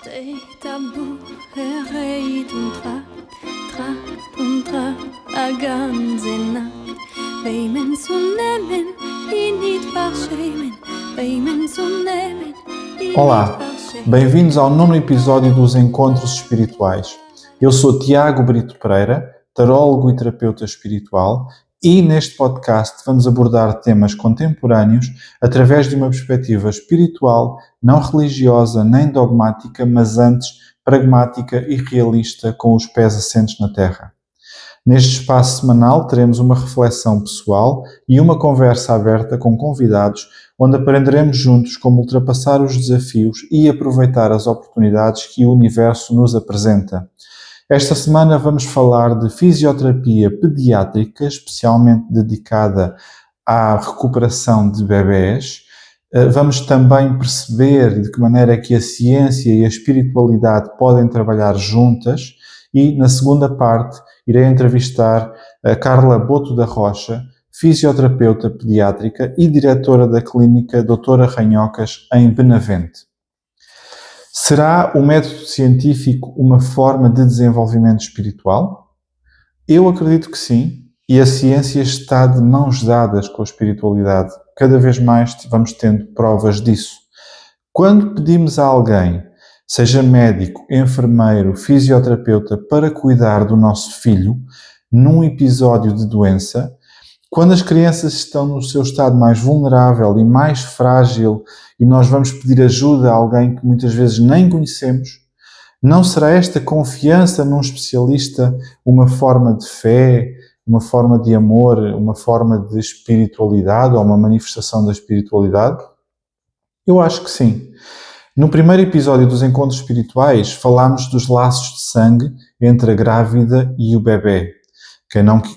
Steht am Buch, reed und tra, a ganze Nacht. Bei men zu nehmen, ihn nicht verschämen. Bei men zu nehmen, ihn nicht Olá, verschämen. bem-vindos ao nono episódio dos Encontros Espirituais. Eu sou Tiago Brito Pereira, tarólogo e terapeuta espiritual, e neste podcast vamos abordar temas contemporâneos através de uma perspectiva espiritual, não religiosa nem dogmática, mas antes pragmática e realista, com os pés assentes na terra. Neste espaço semanal teremos uma reflexão pessoal e uma conversa aberta com convidados, onde aprenderemos juntos como ultrapassar os desafios e aproveitar as oportunidades que o universo nos apresenta. Esta semana vamos falar de fisioterapia pediátrica, especialmente dedicada à recuperação de bebés. Vamos também perceber de que maneira é que a ciência e a espiritualidade podem trabalhar juntas e, na segunda parte, irei entrevistar a Carla Boto da Rocha, fisioterapeuta pediátrica e diretora da clínica Doutora Ranhocas, em Benavente. Será o método científico uma forma de desenvolvimento espiritual? Eu acredito que sim, e a ciência está de mãos dadas com a espiritualidade. Cada vez mais vamos tendo provas disso. Quando pedimos a alguém, seja médico, enfermeiro, fisioterapeuta, para cuidar do nosso filho, num episódio de doença, quando as crianças estão no seu estado mais vulnerável e mais frágil e nós vamos pedir ajuda a alguém que muitas vezes nem conhecemos, não será esta confiança num especialista uma forma de fé, uma forma de amor, uma forma de espiritualidade ou uma manifestação da espiritualidade? Eu acho que sim. No primeiro episódio dos Encontros Espirituais falámos dos laços de sangue entre a grávida e o bebê.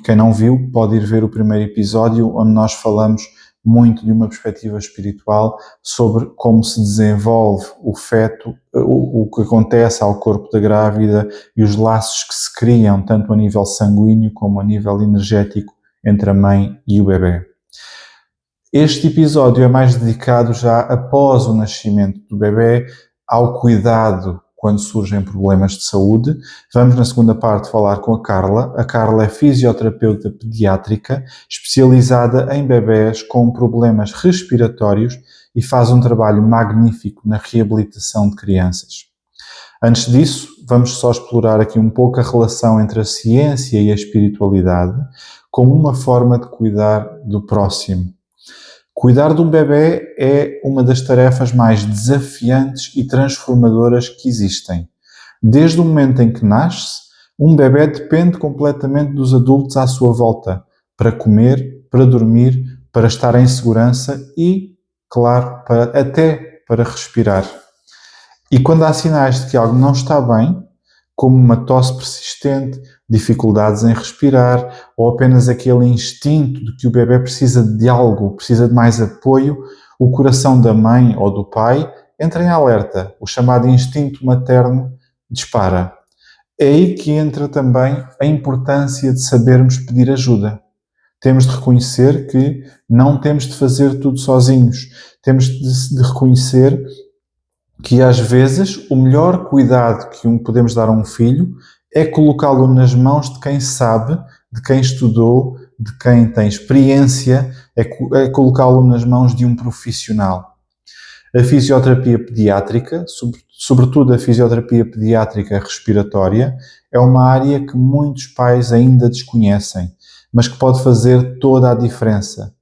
Quem não viu pode ir ver o primeiro episódio, onde nós falamos muito de uma perspectiva espiritual sobre como se desenvolve o feto, o que acontece ao corpo da grávida e os laços que se criam tanto a nível sanguíneo como a nível energético entre a mãe e o bebê. Este episódio é mais dedicado já após o nascimento do bebê ao cuidado quando surgem problemas de saúde. Vamos na segunda parte falar com a Carla. A Carla é fisioterapeuta pediátrica, especializada em bebés com problemas respiratórios e faz um trabalho magnífico na reabilitação de crianças. Antes disso, vamos só explorar aqui um pouco a relação entre a ciência e a espiritualidade como uma forma de cuidar do próximo. Cuidar de um bebê é uma das tarefas mais desafiantes e transformadoras que existem. Desde o momento em que nasce, um bebê depende completamente dos adultos à sua volta, para comer, para dormir, para estar em segurança e, claro, até para respirar. E quando há sinais de que algo não está bem, como uma tosse persistente, dificuldades em respirar ou apenas aquele instinto de que o bebê precisa de algo, precisa de mais apoio, o coração da mãe ou do pai entra em alerta, o chamado instinto materno dispara. É aí que entra também a importância de sabermos pedir ajuda. Temos de reconhecer que não temos de fazer tudo sozinhos, temos de reconhecer que às vezes o melhor cuidado que podemos dar a um filho é colocá-lo nas mãos de quem sabe, de quem estudou, de quem tem experiência, é colocá-lo nas mãos de um profissional. A fisioterapia pediátrica, sobretudo a fisioterapia pediátrica respiratória, é uma área que muitos pais ainda desconhecem, mas que pode fazer toda a diferença.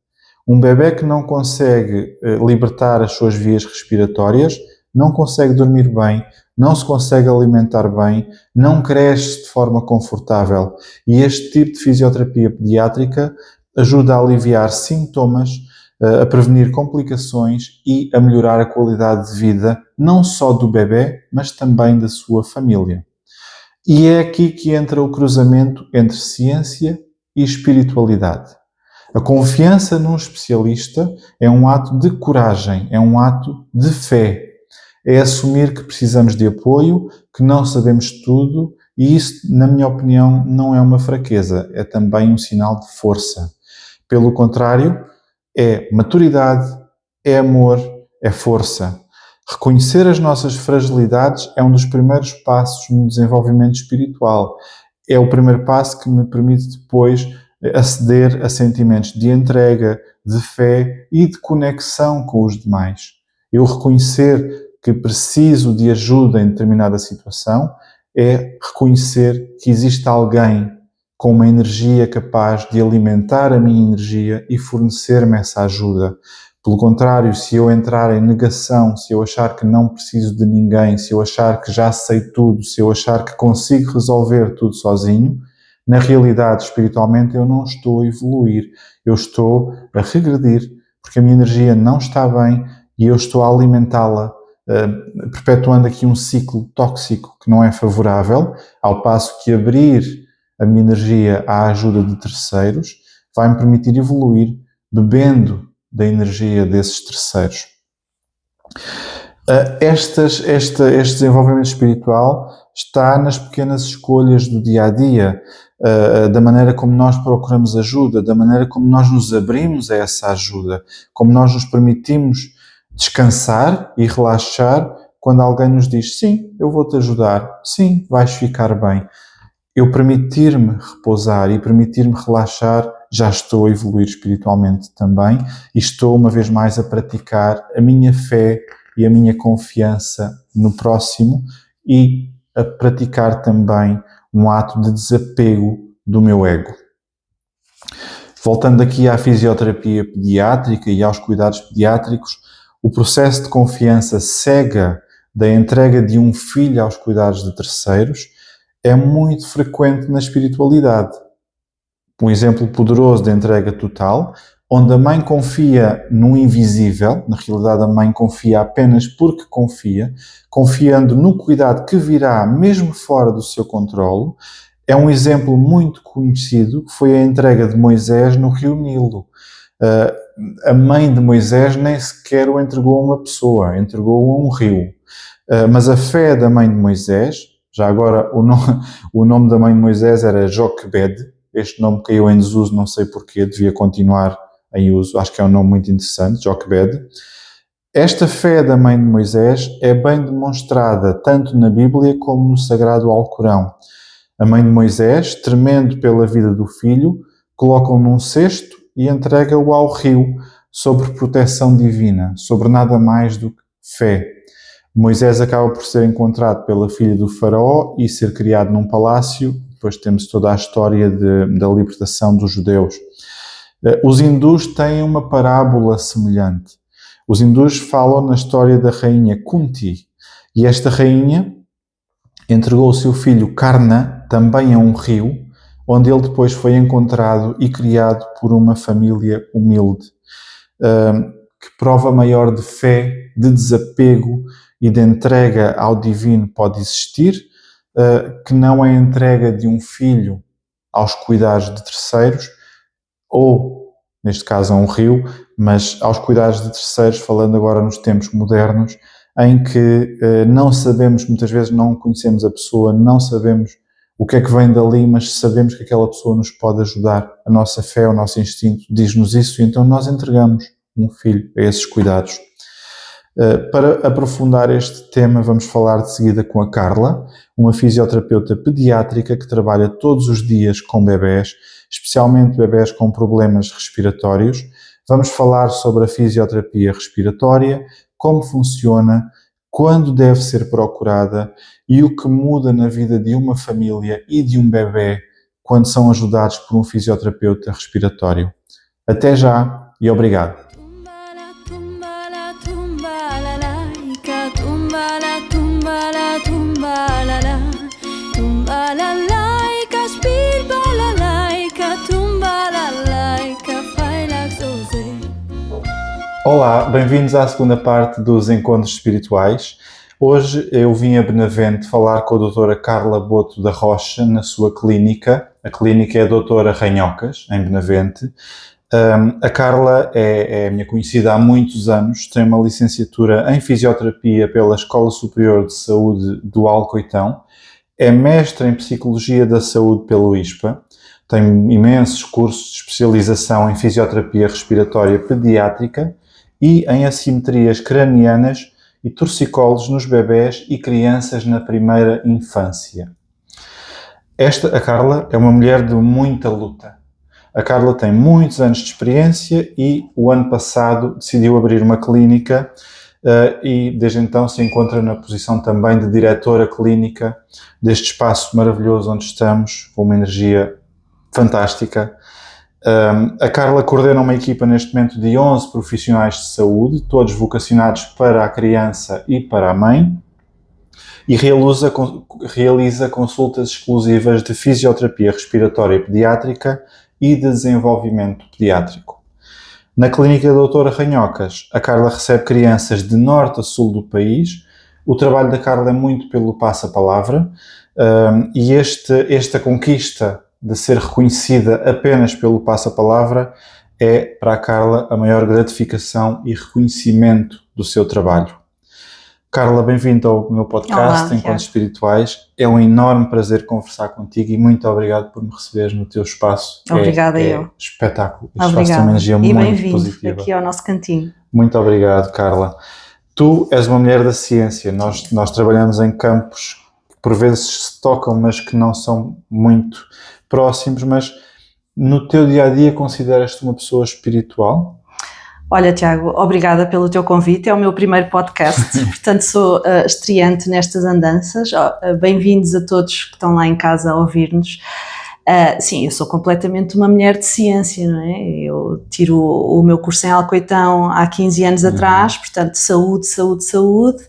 Um bebê que não consegue libertar as suas vias respiratórias, não consegue dormir bem, não se consegue alimentar bem, não cresce de forma confortável. E este tipo de fisioterapia pediátrica ajuda a aliviar sintomas, a prevenir complicações e a melhorar a qualidade de vida, não só do bebê, mas também da sua família. E é aqui que entra o cruzamento entre ciência e espiritualidade. A confiança num especialista é um ato de coragem, é um ato de fé. É assumir que precisamos de apoio, que não sabemos tudo, e isso, na minha opinião, não é uma fraqueza, é também um sinal de força. Pelo contrário, é maturidade, é amor, é força. Reconhecer as nossas fragilidades é um dos primeiros passos no desenvolvimento espiritual. É o primeiro passo que me permite depois aceder a sentimentos de entrega, de fé e de conexão com os demais. Eu reconhecer que preciso de ajuda em determinada situação é reconhecer que existe alguém com uma energia capaz de alimentar a minha energia e fornecer-me essa ajuda. Pelo contrário, se eu entrar em negação, se eu achar que não preciso de ninguém, se eu achar que já sei tudo, se eu achar que consigo resolver tudo sozinho, na realidade, espiritualmente, eu não estou a evoluir. Eu estou a regredir, porque a minha energia não está bem e eu estou a alimentá-la, perpetuando aqui um ciclo tóxico que não é favorável, ao passo que abrir a minha energia à ajuda de terceiros vai-me permitir evoluir, bebendo da energia desses terceiros. Este desenvolvimento espiritual está nas pequenas escolhas do dia-a-dia, da maneira como nós procuramos ajuda, da maneira como nós nos abrimos a essa ajuda, como nós nos permitimos descansar e relaxar quando alguém nos diz: sim, eu vou-te ajudar, sim, vais ficar bem. Eu permitir-me repousar e permitir-me relaxar, já estou a evoluir espiritualmente também e estou uma vez mais a praticar a minha fé e a minha confiança no próximo e a praticar também um ato de desapego do meu ego. Voltando aqui à fisioterapia pediátrica e aos cuidados pediátricos, o processo de confiança cega da entrega de um filho aos cuidados de terceiros é muito frequente na espiritualidade. Um exemplo poderoso de entrega total, onde a mãe confia no invisível, na realidade a mãe confia apenas porque confia, confiando no cuidado que virá mesmo fora do seu controle. É um exemplo muito conhecido, que foi a entrega de Moisés no rio Nilo. A mãe de Moisés nem sequer o entregou a uma pessoa, entregou a um rio. Mas a fé da mãe de Moisés, já agora o nome da mãe de Moisés era Joquebede, este nome caiu em desuso, não sei porquê, devia continuar em uso, acho que é um nome muito interessante, Joquebede. Esta fé da mãe de Moisés é bem demonstrada tanto na Bíblia como no Sagrado Alcorão. A mãe de Moisés, tremendo pela vida do filho, coloca-o num cesto e entrega-o ao rio, sobre proteção divina, sobre nada mais do que fé. Moisés acaba por ser encontrado pela filha do faraó e ser criado num palácio. Depois temos toda a história da libertação dos judeus. Os hindus têm uma parábola semelhante. Os hindus falam na história da rainha Kunti. E esta rainha entregou o seu filho Karna também a um rio, onde ele depois foi encontrado e criado por uma família humilde. Que prova maior de fé, de desapego e de entrega ao divino pode existir, que não a entrega de um filho aos cuidados de terceiros, ou, neste caso, a um rio, mas aos cuidados de terceiros, falando agora nos tempos modernos, em que não sabemos, muitas vezes não conhecemos a pessoa, não sabemos o que é que vem dali, mas sabemos que aquela pessoa nos pode ajudar. A nossa fé, o nosso instinto diz-nos isso, e então nós entregamos um filho a esses cuidados. Para aprofundar este tema, vamos falar de seguida com a Carla, uma fisioterapeuta pediátrica que trabalha todos os dias com bebés, especialmente bebés com problemas respiratórios. Vamos falar sobre a fisioterapia respiratória, como funciona, quando deve ser procurada e o que muda na vida de uma família e de um bebé quando são ajudados por um fisioterapeuta respiratório. Até já e obrigado. Olá, bem-vindos à segunda parte dos Encontros Espirituais. Hoje eu vim a Benavente falar com a doutora Carla Boto da Rocha na sua clínica. A clínica é a doutora Ranhocas, em Benavente. A Carla é minha conhecida há muitos anos, tem uma licenciatura em Fisioterapia pela Escola Superior de Saúde do Alcoitão, é mestre em Psicologia da Saúde pelo ISPA, tem imensos cursos de especialização em Fisioterapia Respiratória Pediátrica e em assimetrias cranianas e torcícolis nos bebés e crianças na primeira infância. A Carla é uma mulher de muita luta. A Carla tem muitos anos de experiência e o ano passado decidiu abrir uma clínica e desde então se encontra na posição também de diretora clínica deste espaço maravilhoso onde estamos, com uma energia fantástica. A Carla coordena uma equipa neste momento de 11 profissionais de saúde, todos vocacionados para a criança e para a mãe, e realiza consultas exclusivas de fisioterapia respiratória pediátrica e de desenvolvimento pediátrico. Na clínica da doutora Ranhocas, a Carla recebe crianças de norte a sul do país. O trabalho da Carla é muito pelo passa-palavra e esta conquista de ser reconhecida apenas pelo passa-palavra é para a Carla a maior gratificação e reconhecimento do seu trabalho. Carla, bem-vinda ao meu podcast Encontros Espirituais. É um enorme prazer conversar contigo e muito obrigado por me receberes no teu espaço. Obrigada eu. Espetáculo. Obrigada. Tem uma energia muito bem-vindo positiva. aqui ao nosso cantinho. Muito obrigado, Carla. Tu és uma mulher da ciência. Nós trabalhamos em campos que por vezes se tocam, mas que não são muito próximos, mas no teu dia-a-dia consideras-te uma pessoa espiritual? Olha, Tiago, obrigada pelo teu convite, é o meu primeiro podcast, portanto sou estreante nestas andanças. Bem-vindos a todos que estão lá em casa a ouvir-nos. Sim, eu sou completamente uma mulher de ciência, não é? Eu tiro o meu curso em Alcoitão há 15 anos atrás, portanto saúde,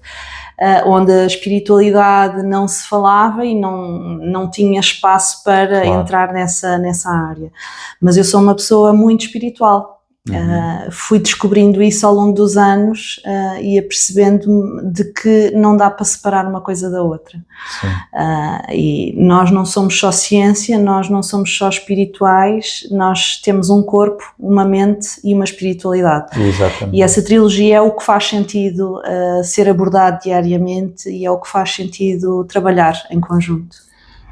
onde a espiritualidade não se falava e não tinha espaço para entrar nessa área. Mas eu sou uma pessoa muito espiritual. Fui descobrindo isso ao longo dos anos e apercebendo-me de que não dá para separar uma coisa da outra. E nós não somos só ciência, nós não somos só espirituais, nós temos um corpo, uma mente e uma espiritualidade. Exatamente. E essa trilogia é o que faz sentido ser abordado diariamente e é o que faz sentido trabalhar em conjunto.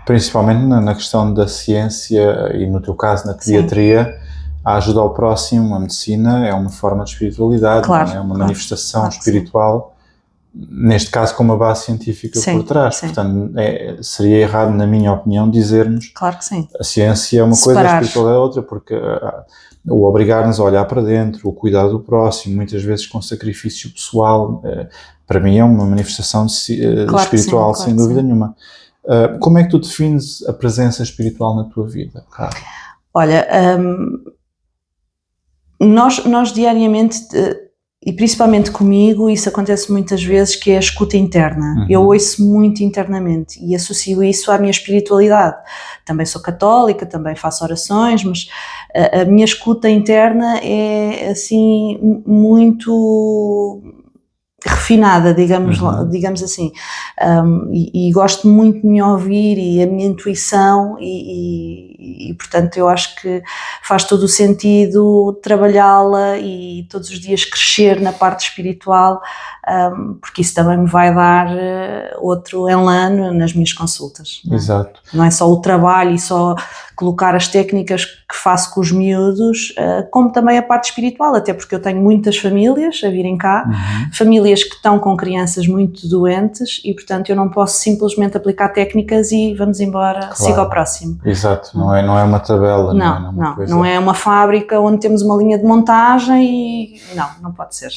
Principalmente na questão da ciência e no teu caso na pediatria. Sim. A ajuda ao próximo, a medicina é uma forma de espiritualidade, é uma manifestação espiritual, neste caso com uma base científica por trás. Sim. Portanto, seria errado, na minha opinião, dizermos claro que sim. A ciência é uma coisa, a espiritualidade é outra, porque o obrigar-nos a olhar para dentro, o cuidar do próximo, muitas vezes com sacrifício pessoal, para mim é uma manifestação espiritual, sem dúvida nenhuma. Como é que tu defines a presença espiritual na tua vida, Carla? Olha, nós diariamente, e principalmente comigo, isso acontece muitas vezes, que é a escuta interna. Eu ouço muito internamente e associo isso à minha espiritualidade. Também sou católica, também faço orações, mas a minha escuta interna é assim muito refinada, digamos assim, e gosto muito de me ouvir e a minha intuição e portanto eu acho que faz todo o sentido trabalhá-la e todos os dias crescer na parte espiritual, porque isso também me vai dar outro elan nas minhas consultas. Exato. Não é só o trabalho e só colocar as técnicas que faço com os miúdos, como também a parte espiritual, até porque eu tenho muitas famílias a virem cá, famílias que estão com crianças muito doentes e, portanto, eu não posso simplesmente aplicar técnicas e vamos embora, siga ao próximo. Exato, não é uma tabela. Não é uma fábrica onde temos uma linha de montagem e... Não pode ser.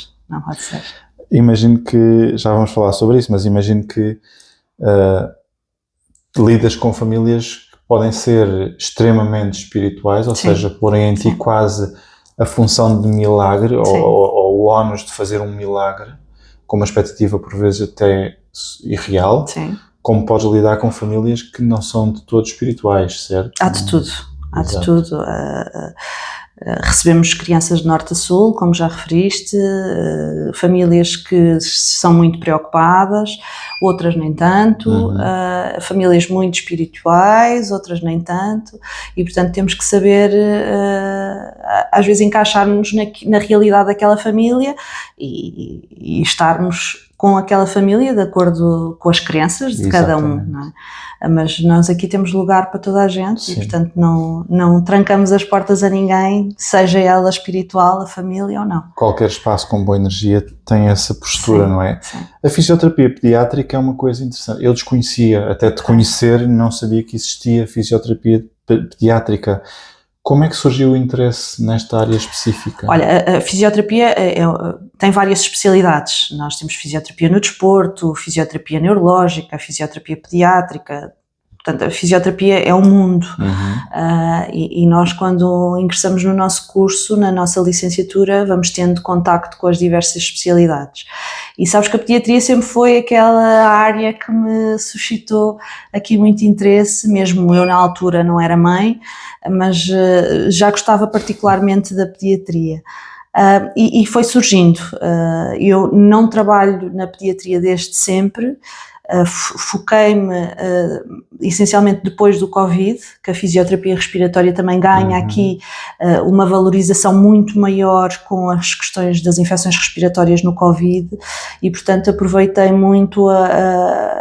Imagino que, já vamos falar sobre isso, mas imagino que lidas com famílias podem ser extremamente espirituais, ou seja, porem em ti quase a função de milagre ou o ónus de fazer um milagre, com uma expectativa por vezes até irreal. Sim. Como podes lidar com famílias que não são de todo espirituais, certo? Há de tudo. Recebemos crianças de norte a sul, como já referiste, famílias que são muito preocupadas, outras nem tanto, famílias muito espirituais, outras nem tanto, e portanto temos que saber às vezes encaixar-nos na realidade daquela família e estarmos com aquela família, de acordo com as crenças de cada um, não é? Mas nós aqui temos lugar para toda a gente. Sim. E, portanto, não trancamos as portas a ninguém, seja ela espiritual, a família ou não. Qualquer espaço com boa energia tem essa postura, sim, não é? Sim. A fisioterapia pediátrica é uma coisa interessante. Eu desconhecia, até te conhecer, não sabia que existia fisioterapia pediátrica. Como é que surgiu o interesse nesta área específica? Olha, a fisioterapia tem várias especialidades. Nós temos fisioterapia no desporto, fisioterapia neurológica, fisioterapia pediátrica. Portanto, a fisioterapia é um mundo. E nós, quando ingressamos no nosso curso, na nossa licenciatura, vamos tendo contacto com as diversas especialidades. E sabes que a pediatria sempre foi aquela área que me suscitou aqui muito interesse, mesmo eu na altura não era mãe, mas já gostava particularmente da pediatria. E foi surgindo. Eu não trabalho na pediatria desde sempre. Foquei-me essencialmente depois do Covid, que a fisioterapia respiratória também ganha aqui uma valorização muito maior com as questões das infecções respiratórias no Covid, e portanto aproveitei muito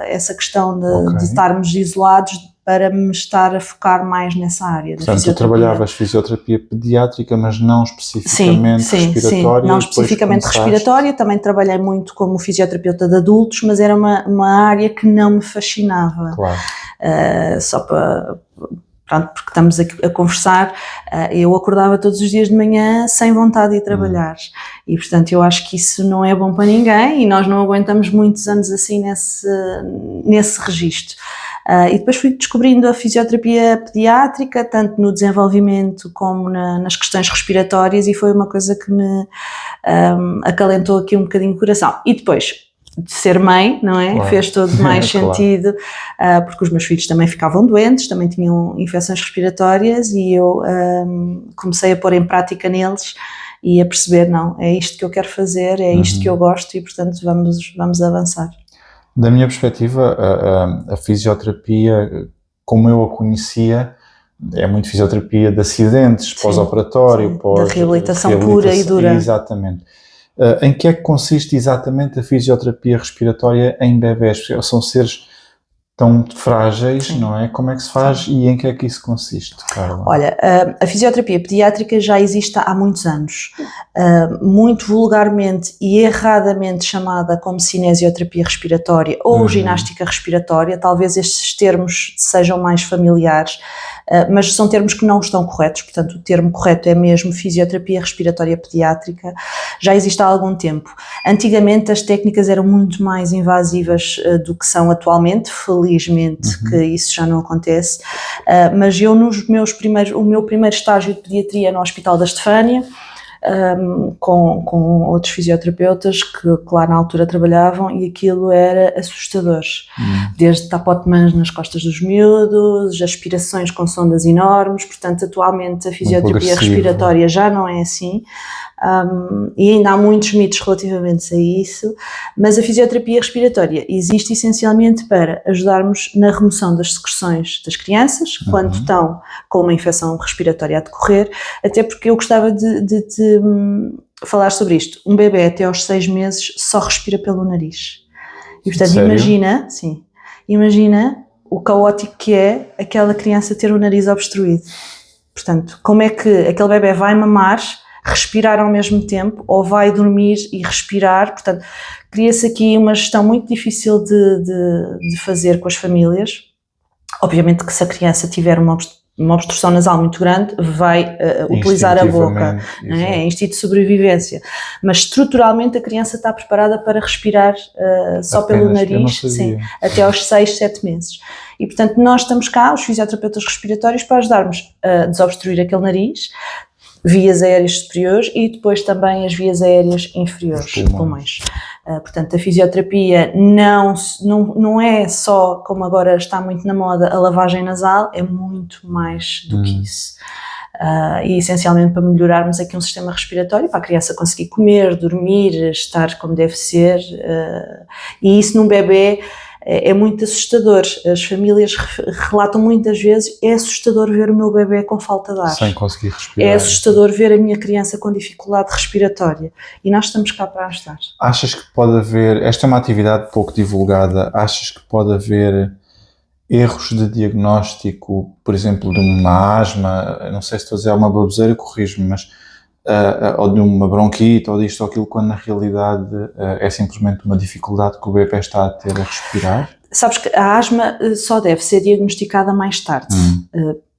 essa questão de estarmos isolados para me estar a focar mais nessa área. Portanto, tu trabalhavas fisioterapia pediátrica, mas não especificamente respiratória? Sim, não especificamente respiratória, também trabalhei muito como fisioterapeuta de adultos, mas era uma área que não me fascinava. Claro. Só para... Pronto, porque estamos a conversar, eu acordava todos os dias de manhã sem vontade de ir trabalhar, e portanto eu acho que isso não é bom para ninguém, e nós não aguentamos muitos anos assim nesse registro. E depois fui descobrindo a fisioterapia pediátrica, tanto no desenvolvimento como nas questões respiratórias, e foi uma coisa que me acalentou aqui um bocadinho o coração. E depois de ser mãe, não é? Claro. Fez todo mais sentido, porque os meus filhos também ficavam doentes, também tinham infecções respiratórias, e eu comecei a pôr em prática neles e a perceber, não, é isto que eu quero fazer, é isto que eu gosto, e portanto vamos avançar. Da minha perspectiva, a fisioterapia, como eu a conhecia, é muito fisioterapia de acidentes, pós-operatório, da reabilitação pura e dura. Exatamente. Em que é que consiste exatamente a fisioterapia respiratória em bebés? São seres tão frágeis, não é? Como é que se faz e em que é que isso consiste, Carla? Olha, a fisioterapia pediátrica já existe há muitos anos, muito vulgarmente e erradamente chamada como cinesioterapia respiratória ou ginástica respiratória. Talvez estes termos sejam mais familiares, mas são termos que não estão corretos. Portanto, o termo correto é mesmo fisioterapia respiratória pediátrica. Já existe há algum tempo. Antigamente as técnicas eram muito mais invasivas do que são atualmente, felizmente que isso já não acontece, mas eu o meu primeiro estágio de pediatria no Hospital da Estefânia, com outros fisioterapeutas que lá na altura trabalhavam, e aquilo era assustador, desde tapotemãs nas costas dos miúdos, aspirações com sondas enormes. Portanto, atualmente a fisioterapia respiratória já não é assim, e ainda há muitos mitos relativamente a isso, mas a fisioterapia respiratória existe essencialmente para ajudarmos na remoção das secreções das crianças quando estão com uma infecção respiratória a decorrer, até porque eu gostava de falar sobre isto. Um bebê até aos 6 meses só respira pelo nariz, e portanto imagina o caótico que é aquela criança ter o nariz obstruído. Portanto, como é que aquele bebê vai mamar, respirar ao mesmo tempo, ou vai dormir e respirar? Portanto, cria-se aqui uma gestão muito difícil de fazer com as famílias. Obviamente que se a criança tiver uma obstrução nasal muito grande, vai utilizar a boca, não é? É instinto de sobrevivência, mas estruturalmente a criança está preparada para respirar só pelo nariz, até aos 6, 7 meses. E portanto nós estamos cá, os fisioterapeutas respiratórios, para ajudarmos a desobstruir aquele nariz, vias aéreas superiores e depois também as vias aéreas inferiores, pulmões. Portanto, a fisioterapia não é só, como agora está muito na moda, a lavagem nasal, é muito mais do que isso. E essencialmente para melhorarmos aqui um sistema respiratório, para a criança conseguir comer, dormir, estar como deve ser, e isso num bebê é muito assustador. As famílias relatam muitas vezes, é assustador ver o meu bebê com falta de ar. Sem conseguir respirar. É assustador ver a minha criança com dificuldade respiratória. E nós estamos cá para ajudar. Achas que pode haver, esta é uma atividade pouco divulgada, achas que pode haver erros de diagnóstico, por exemplo, de uma asma, não sei se estou a dizer uma baboseira, corrijo-me, mas ou de uma bronquite, ou disto ou aquilo, quando na realidade é simplesmente uma dificuldade que o bebê está a ter a respirar? Sabes que a asma só deve ser diagnosticada mais tarde,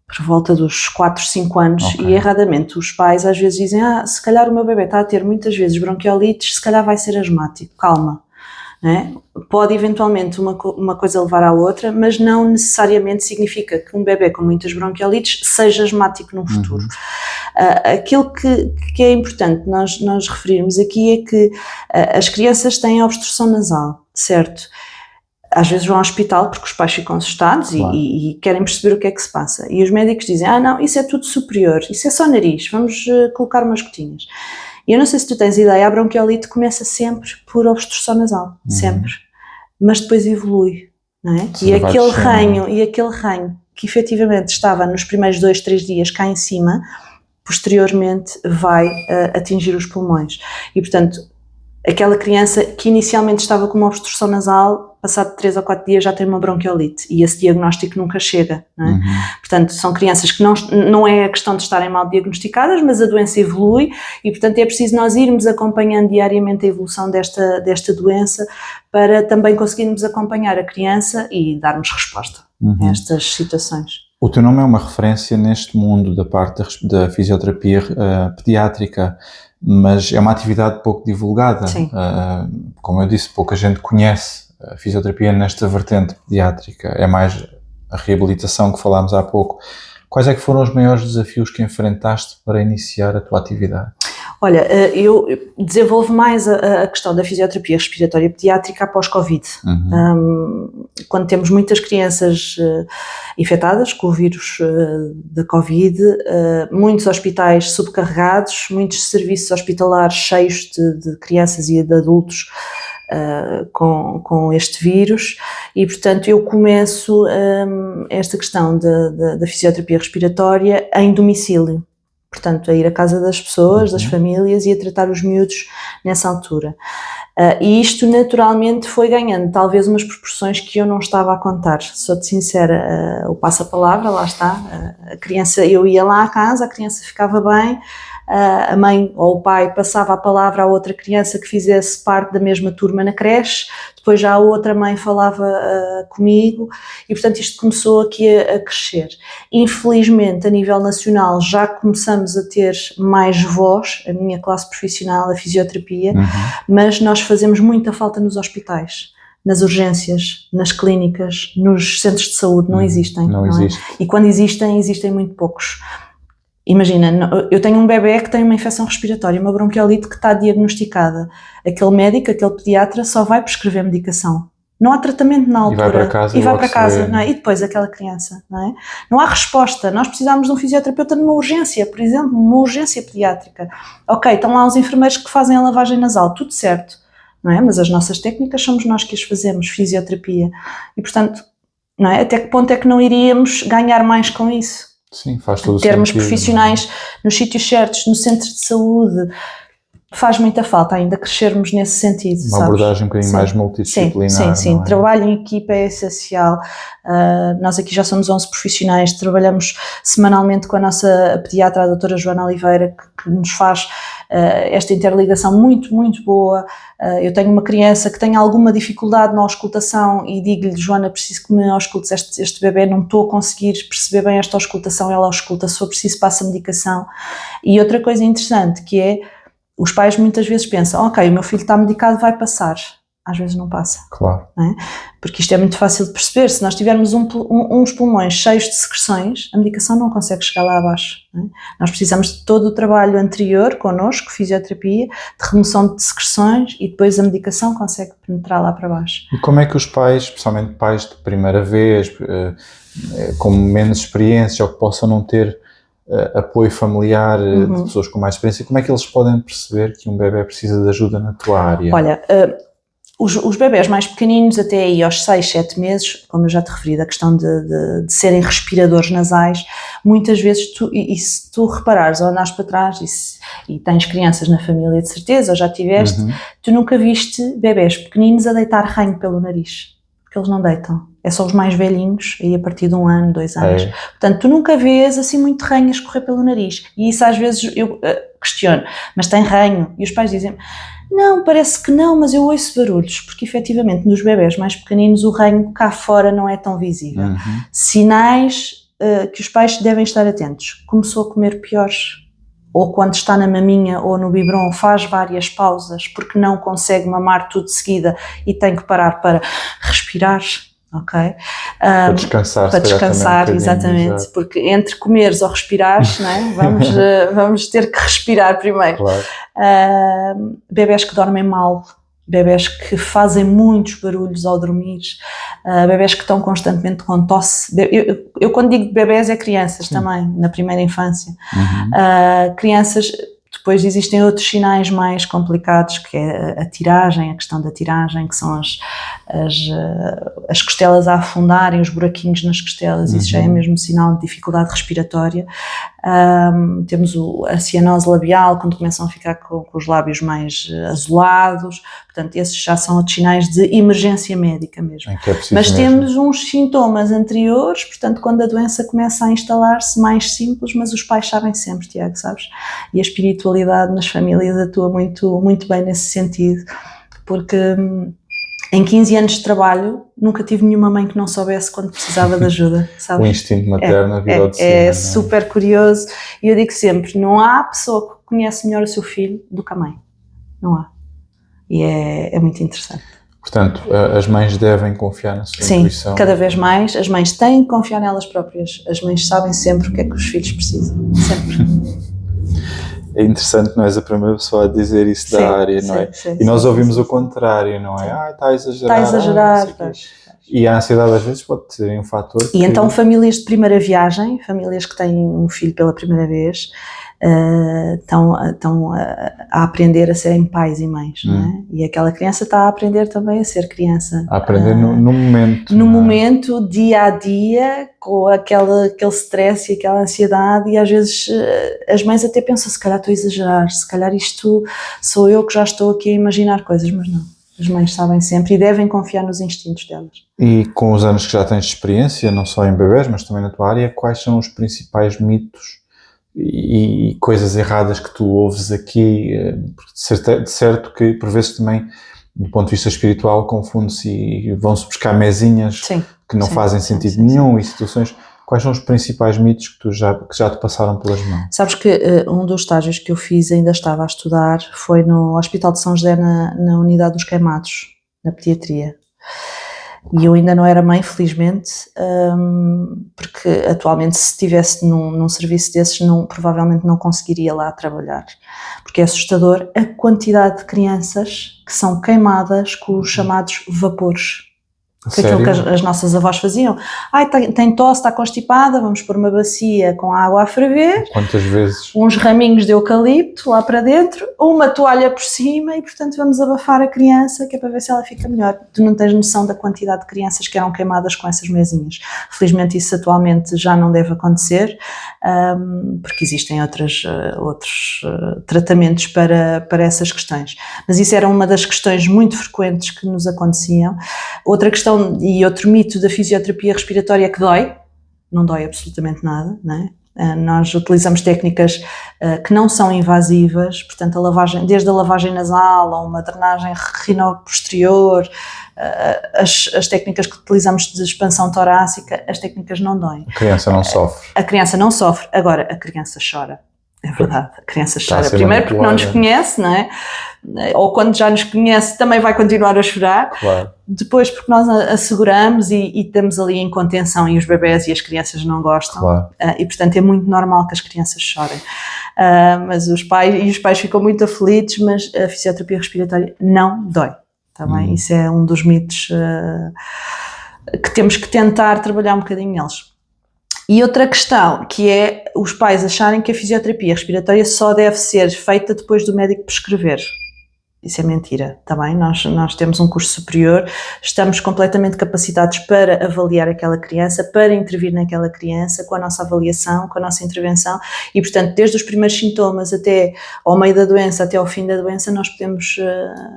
por volta dos 4, 5 anos, Ok. e erradamente os pais às vezes dizem, se calhar o meu bebê está a ter muitas vezes bronquiolites, se calhar vai ser asmático, calma. Não é? Pode eventualmente uma coisa levar à outra, mas não necessariamente significa que um bebê com muitas bronquiolites seja asmático no futuro. Aquilo que é importante nós referirmos aqui é que as crianças têm obstrução nasal, certo? Às vezes vão ao hospital porque os pais ficam assustados Claro. e querem perceber o que é que se passa. E os médicos dizem, não, isso é tudo superior, isso é só nariz, vamos colocar umas gotinhas. E eu não sei se tu tens ideia, a bronquiolite começa sempre por obstrução nasal, sempre. Mas depois evolui, não é? Sim, vai E aquele ranho que efetivamente estava nos primeiros 2, 3 dias cá em cima, posteriormente vai atingir os pulmões. E portanto, aquela criança que inicialmente estava com uma obstrução nasal, passado 3 ou 4 dias já tem uma bronquiolite e esse diagnóstico nunca chega, não é? Portanto, são crianças que não é a questão de estarem mal diagnosticadas, mas a doença evolui e portanto é preciso nós irmos acompanhando diariamente a evolução desta doença para também conseguirmos acompanhar a criança e darmos resposta a estas situações. O teu nome é uma referência neste mundo da parte da fisioterapia pediátrica, mas é uma atividade pouco divulgada. Sim. Como eu disse, pouca gente conhece a fisioterapia nesta vertente pediátrica. É mais a reabilitação que falámos há pouco. Quais é que foram os maiores desafios que enfrentaste para iniciar a tua atividade? Olha, eu desenvolvo mais a questão da fisioterapia respiratória pediátrica após Covid. Quando temos muitas crianças infectadas com o vírus da Covid, muitos hospitais subcarregados, muitos serviços hospitalares cheios de crianças e de adultos com este vírus e, portanto, eu começo esta questão da fisioterapia respiratória em domicílio. Portanto, a ir à casa das pessoas, das famílias e a tratar os miúdos nessa altura. E isto naturalmente foi ganhando talvez umas proporções que eu não estava a contar. Sou-te sincera, o passa-palavra, lá está, a criança, eu ia lá à casa, a criança ficava bem, a mãe ou o pai passava a palavra a outra criança que fizesse parte da mesma turma na creche, depois já a outra mãe falava comigo e portanto isto começou aqui a crescer. Infelizmente a nível nacional já começamos a ter mais voz, a minha classe profissional, a fisioterapia, mas nós fazemos muita falta nos hospitais, nas urgências, nas clínicas, nos centros de saúde, não existem. Não existe. E quando existem muito poucos. Imagina, eu tenho um bebê que tem uma infecção respiratória, uma bronquiolite que está diagnosticada. Aquele médico, aquele pediatra só vai prescrever medicação. Não há tratamento na altura. E vai para casa. E vai para casa, não é? E depois aquela criança, não é? Não há resposta. Nós precisamos de um fisioterapeuta numa urgência, por exemplo, numa urgência pediátrica. Ok, estão lá os enfermeiros que fazem a lavagem nasal, tudo certo, não é? Mas as nossas técnicas somos nós que as fazemos, fisioterapia. E portanto, não é? Até que ponto é que não iríamos ganhar mais com isso? Sim, faz todo o termos sentido. Profissionais nos sítios certos, no centro de saúde, faz muita falta ainda crescermos nesse sentido. Uma abordagem um bocadinho mais multidisciplinar. Sim. Não é? Trabalho em equipa é essencial. Nós aqui já somos 11 profissionais, trabalhamos semanalmente com a nossa pediatra, a doutora Joana Oliveira, que nos faz esta interligação muito, muito boa. Eu tenho uma criança que tem alguma dificuldade na auscultação e digo-lhe, Joana, preciso que me auscultes este bebê, não estou a conseguir perceber bem esta auscultação, ela ausculta, se for preciso passa medicação. E outra coisa interessante que é, os pais muitas vezes pensam, ok, o meu filho está medicado, vai passar. Às vezes não passa. Claro. Não é? Porque isto é muito fácil de perceber. Se nós tivermos uns pulmões cheios de secreções, a medicação não consegue chegar lá abaixo. Não é? Nós precisamos de todo o trabalho anterior, connosco, fisioterapia, de remoção de secreções e depois a medicação consegue penetrar lá para baixo. E como é que os pais, especialmente pais de primeira vez, com menos experiência ou que possam não ter apoio familiar de pessoas com mais experiência, como é que eles podem perceber que um bebê precisa de ajuda na tua área? Olha, Os bebés mais pequeninos, até aí aos 6, 7 meses, como eu já te referi, da questão de serem respiradores nasais, muitas vezes, se tu reparares ou andares para trás e tens crianças na família de certeza, ou já tiveste, tu nunca viste bebés pequeninos a deitar ranho pelo nariz, porque eles não deitam. É só os mais velhinhos, aí a partir de 1 ano, 2 anos. Portanto, tu nunca vês assim muito ranho a escorrer pelo nariz. E isso às vezes eu questiono, mas tem ranho? E os pais dizem, não, parece que não, mas eu ouço barulhos, porque efetivamente nos bebés mais pequeninos o ranho cá fora não é tão visível. Sinais que os pais devem estar atentos. Começou a comer piores, ou quando está na maminha ou no biberon faz várias pausas porque não consegue mamar tudo de seguida e tem que parar para respirar. Ok? Para descansar. Para descansar, exatamente. Porque entre comeres ou respirares, não é? vamos ter que respirar primeiro. Claro. Bebés que dormem mal, bebés que fazem muitos barulhos ao dormir, bebés que estão constantemente com tosse. Eu quando digo bebés é crianças também, na primeira infância. Crianças. Depois existem outros sinais mais complicados, que é a tiragem, a questão da tiragem, que são as costelas a afundarem, os buraquinhos nas costelas, isso já é mesmo sinal de dificuldade respiratória. Temos a cianose labial, quando começam a ficar com os lábios mais azulados, portanto esses já são outros sinais de emergência médica mesmo. Mas temos uns sintomas anteriores, portanto quando a doença começa a instalar-se, mais simples, mas os pais sabem sempre, Tiago, sabes? E a espiritualidade nas famílias atua muito, muito bem nesse sentido, porque em 15 anos de trabalho nunca tive nenhuma mãe que não soubesse quando precisava de ajuda, sabes? O instinto materno virou de cima. É super curioso, e eu digo sempre, não há pessoa que conhece melhor o seu filho do que a mãe, não há, e é muito interessante. Portanto, as mães devem confiar na sua intuição. Sim, cada vez mais as mães têm que confiar nelas próprias, as mães sabem sempre o que é que os filhos precisam, sempre. É interessante, não és a primeira pessoa a dizer isso da área, não é? E nós ouvimos o contrário, não é? Está a exagerar. Está a exagerar. E a ansiedade às vezes pode ser um fator. E então famílias de primeira viagem, famílias que têm um filho pela primeira vez, estão a aprender a serem pais e mães, não é? E aquela criança está a aprender também a ser criança. A aprender no momento. No momento, dia a dia, com aquele stress e aquela ansiedade, e às vezes as mães até pensam, se calhar estou a exagerar, se calhar isto sou eu que já estou aqui a imaginar coisas, mas não. As mães sabem sempre e devem confiar nos instintos delas. E com os anos que já tens de experiência, não só em bebés, mas também na tua área, quais são os principais mitos e coisas erradas que tu ouves aqui? De certo que por vezes também, do ponto de vista espiritual, confunde-se e vão-se buscar mesinhas que não fazem sentido nenhum e situações. Quais são os principais mitos que já te passaram pelas mãos? Sabes que um dos estágios que eu fiz, ainda estava a estudar, foi no Hospital de São José, na unidade dos queimados, na pediatria. E eu ainda não era mãe, felizmente, porque atualmente se estivesse num serviço desses, provavelmente não conseguiria lá trabalhar. Porque é assustador a quantidade de crianças que são queimadas com os chamados vapores. Que aquilo que as nossas avós faziam. Tem tosse, está constipada, vamos pôr uma bacia com água a ferver. Quantas vezes? Uns raminhos de eucalipto lá para dentro, uma toalha por cima e, portanto, vamos abafar a criança, que é para ver se ela fica melhor. Tu não tens noção da quantidade de crianças que eram queimadas com essas mesinhas. Felizmente isso atualmente já não deve acontecer, porque existem outros tratamentos para essas questões. Mas isso era uma das questões muito frequentes que nos aconteciam. Outra questão e outro mito da fisioterapia respiratória é que dói, não dói absolutamente nada, não é? Nós utilizamos técnicas que não são invasivas, portanto desde a lavagem nasal a uma drenagem rinoposterior, as técnicas que utilizamos de expansão torácica, as técnicas não doem. A criança não sofre. A criança não sofre, agora a criança chora. É verdade, a criança chora. Primeiro porque não nos conhece, não é? Ou quando já nos conhece também vai continuar a chorar. Claro. Depois porque nós a seguramos e estamos ali em contenção e os bebés e as crianças não gostam. Claro. E portanto é muito normal que as crianças chorem. Mas os pais ficam muito aflitos, mas a fisioterapia respiratória não dói. Tá bem? Isso é um dos mitos que temos que tentar trabalhar um bocadinho neles. E outra questão, que é os pais acharem que a fisioterapia respiratória só deve ser feita depois do médico prescrever. Isso é mentira, está bem? Nós temos um curso superior, estamos completamente capacitados para avaliar aquela criança, para intervir naquela criança, com a nossa avaliação, com a nossa intervenção, e portanto, desde os primeiros sintomas até ao meio da doença, até ao fim da doença, nós podemos...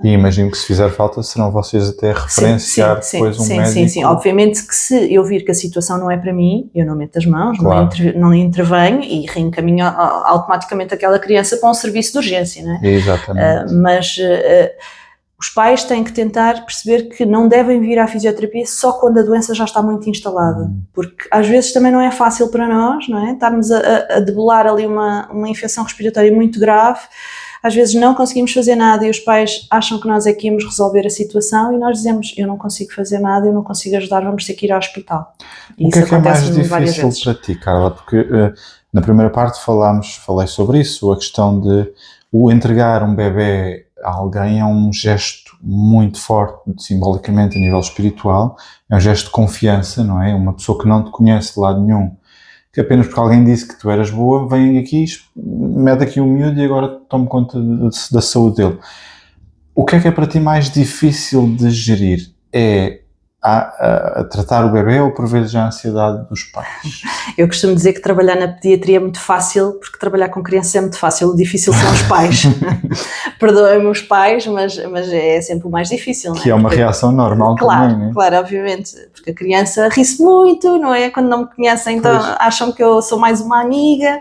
E imagino que se fizer falta, serão vocês até referenciar depois um médico. Sim. Obviamente que se eu vir que a situação não é para mim, eu não meto as mãos, claro. não intervenho e reencaminho automaticamente aquela criança para um serviço de urgência, não é? Exatamente. Mas os pais têm que tentar perceber que não devem vir à fisioterapia só quando a doença já está muito instalada, porque às vezes também não é fácil para nós, não é? Estarmos a debelar ali uma infecção respiratória muito grave, às vezes não conseguimos fazer nada e os pais acham que nós é que íamos resolver a situação e nós dizemos, eu não consigo fazer nada, eu não consigo ajudar, vamos ter que ir ao hospital. E o que é mais difícil para ti, Carla? Porque na primeira parte falei sobre isso, a questão de o entregar um bebê a alguém é um gesto muito forte, simbolicamente a nível espiritual, é um gesto de confiança, não é? Uma pessoa que não te conhece de lado nenhum, que apenas porque alguém disse que tu eras boa, vem aqui, mete aqui um miúdo e agora tome conta da saúde dele. O que é para ti mais difícil de gerir? É a tratar o bebê ou por vezes a ansiedade dos pais? Eu costumo dizer que trabalhar na pediatria é muito fácil, porque trabalhar com crianças é muito fácil, o difícil são os pais. Perdoem-me os pais, mas é sempre o mais difícil, não é? Que é uma reação normal claro, também, não é? Claro, obviamente, porque a criança ri-se muito, não é? Quando não me conhecem, então acham que eu sou mais uma amiga.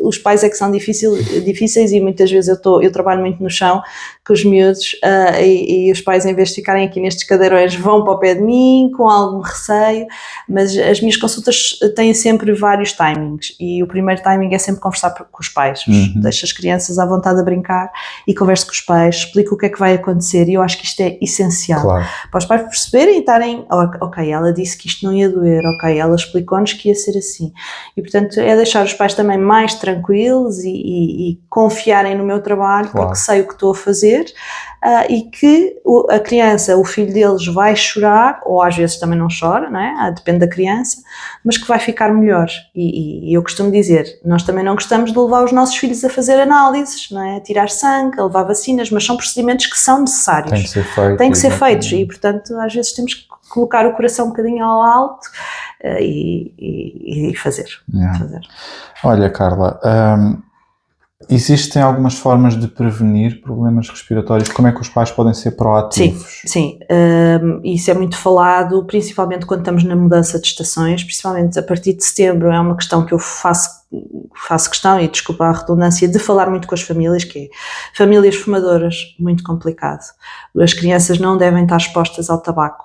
Os pais é que são difíceis e muitas vezes eu trabalho muito no chão com os miúdos e os pais, em vez de ficarem aqui nestes cadeirões, vão para o pé de mim com algum receio, mas as minhas consultas têm sempre vários timings e o primeiro timing é sempre conversar com os pais. Deixo as crianças à vontade a brincar e converso com os pais, explico o que é que vai acontecer e eu acho que isto é essencial. Claro. Para os pais perceberem e estarem, ok, ela disse que isto não ia doer, ok, ela explicou-nos que ia ser assim. E portanto é deixar os pais também mais tranquilos e confiarem no meu trabalho, claro, porque sei o que estou a fazer e que a criança, o filho deles vai chorar, ou às vezes também não chora, não é? Depende da criança, mas que vai ficar melhor. E eu costumo dizer, nós também não gostamos de levar os nossos filhos a fazer análises, não é? A tirar sangue, a levar vacinas, mas são procedimentos que são necessários. Tem que ser feito. Têm que ser feitos e, portanto, às vezes temos que colocar o coração um bocadinho ao alto e fazer. Olha, Carla, existem algumas formas de prevenir problemas respiratórios? Como é que os pais podem ser proativos? Sim. Isso é muito falado, principalmente quando estamos na mudança de estações, principalmente a partir de setembro. É uma questão que eu faço questão, e desculpa a redundância, de falar muito com as famílias, que é famílias fumadoras, muito complicado. As crianças não devem estar expostas ao tabaco.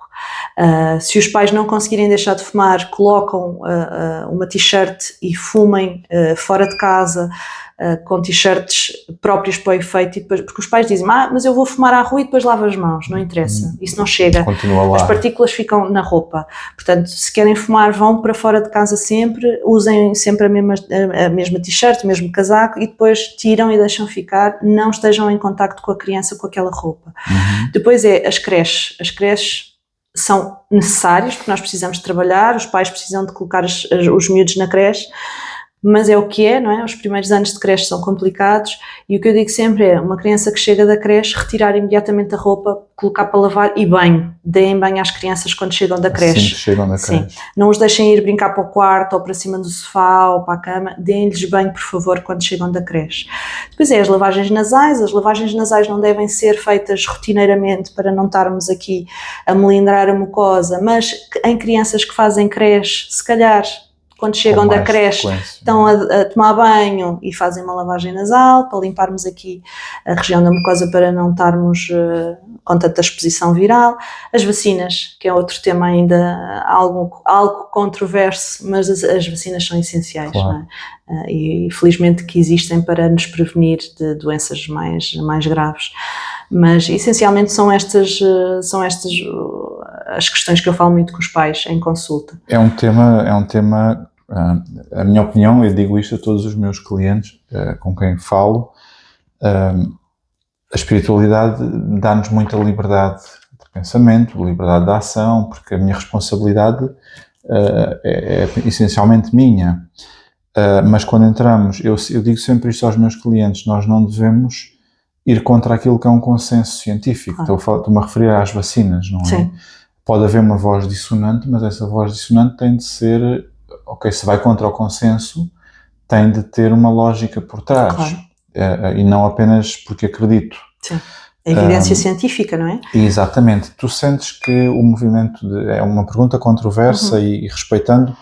Se os pais não conseguirem deixar de fumar, colocam uma t-shirt e fumem fora de casa, com t-shirts próprios para o efeito, e depois, porque os pais dizem, mas eu vou fumar à rua e depois lavo as mãos, não interessa, isso não chega, continua lá. As partículas ficam na roupa, portanto, se querem fumar, vão para fora de casa sempre, usem sempre a mesma t-shirt, o mesmo casaco, e depois tiram e deixam ficar, não estejam em contacto com a criança com aquela roupa. Depois as creches são necessárias, porque nós precisamos de trabalhar, os pais precisam de colocar os miúdos na creche, mas é o que é, não é? Os primeiros anos de creche são complicados e o que eu digo sempre é, uma criança que chega da creche, retirar imediatamente a roupa, colocar para lavar e banho. Deem banho às crianças quando chegam da creche. Assim que chegam da creche. Sim. Não os deixem ir brincar para o quarto ou para cima do sofá ou para a cama. Deem-lhes banho, por favor, quando chegam da creche. Depois as lavagens nasais. As lavagens nasais não devem ser feitas rotineiramente para não estarmos aqui a melindrar a mucosa, mas em crianças que fazem creche, se calhar quando chegam da creche, estão a tomar banho e fazem uma lavagem nasal para limparmos aqui a região da mucosa para não estarmos com tanta exposição viral. As vacinas, que é outro tema ainda algo controverso, mas as vacinas são essenciais, claro, não é? E felizmente que existem para nos prevenir de doenças mais graves. Mas essencialmente são estas as questões que eu falo muito com os pais em consulta. É um tema, a minha opinião, eu digo isto a todos os meus clientes com quem falo, a espiritualidade dá-nos muita liberdade de pensamento, liberdade de ação, porque a minha responsabilidade é essencialmente minha. Mas quando entramos, eu digo sempre isto aos meus clientes, nós não devemos ir contra aquilo que é um consenso científico. Claro. Estou-me a referir às vacinas, não é? Sim. Pode haver uma voz dissonante, mas essa voz dissonante tem de ser, ok, se vai contra o consenso, tem de ter uma lógica por trás. Claro. E não apenas porque acredito. Sim. A evidência científica, não é? Exatamente. Tu sentes que o movimento é uma pergunta controversa e respeitando,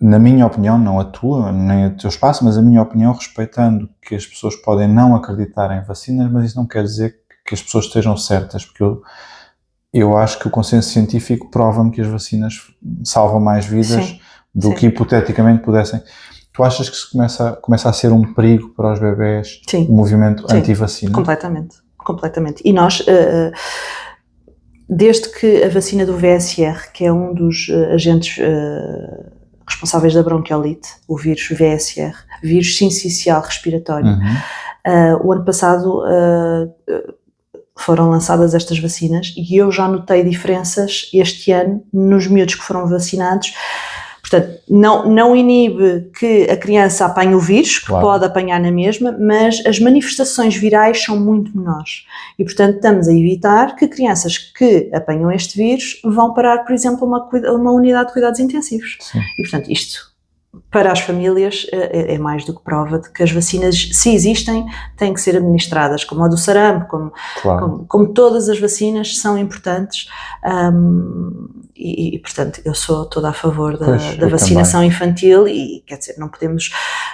na minha opinião, não a tua, nem o teu espaço, mas a minha opinião, respeitando que as pessoas podem não acreditar em vacinas, mas isso não quer dizer que as pessoas estejam certas, porque eu acho que o consenso científico prova-me que as vacinas salvam mais vidas do que hipoteticamente pudessem. Tu achas que se começa a ser um perigo para os bebés o movimento anti-vacina? Completamente. E nós, desde que a vacina do VSR, que é um dos agentes responsáveis da bronquiolite, o vírus VSR, vírus sincicial respiratório, o ano passado foram lançadas estas vacinas e eu já notei diferenças este ano nos miúdos que foram vacinados. Portanto, não inibe que a criança apanhe o vírus, que pode apanhar na mesma, mas as manifestações virais são muito menores. E, portanto, estamos a evitar que crianças que apanham este vírus vão parar, por exemplo, uma unidade de cuidados intensivos. Sim. E, portanto, isto, para as famílias, é mais do que prova de que as vacinas, se existem, têm que ser administradas, como a do sarampo, como todas as vacinas são importantes. E, portanto, eu sou toda a favor da vacinação infantil e, quer dizer, não podemos,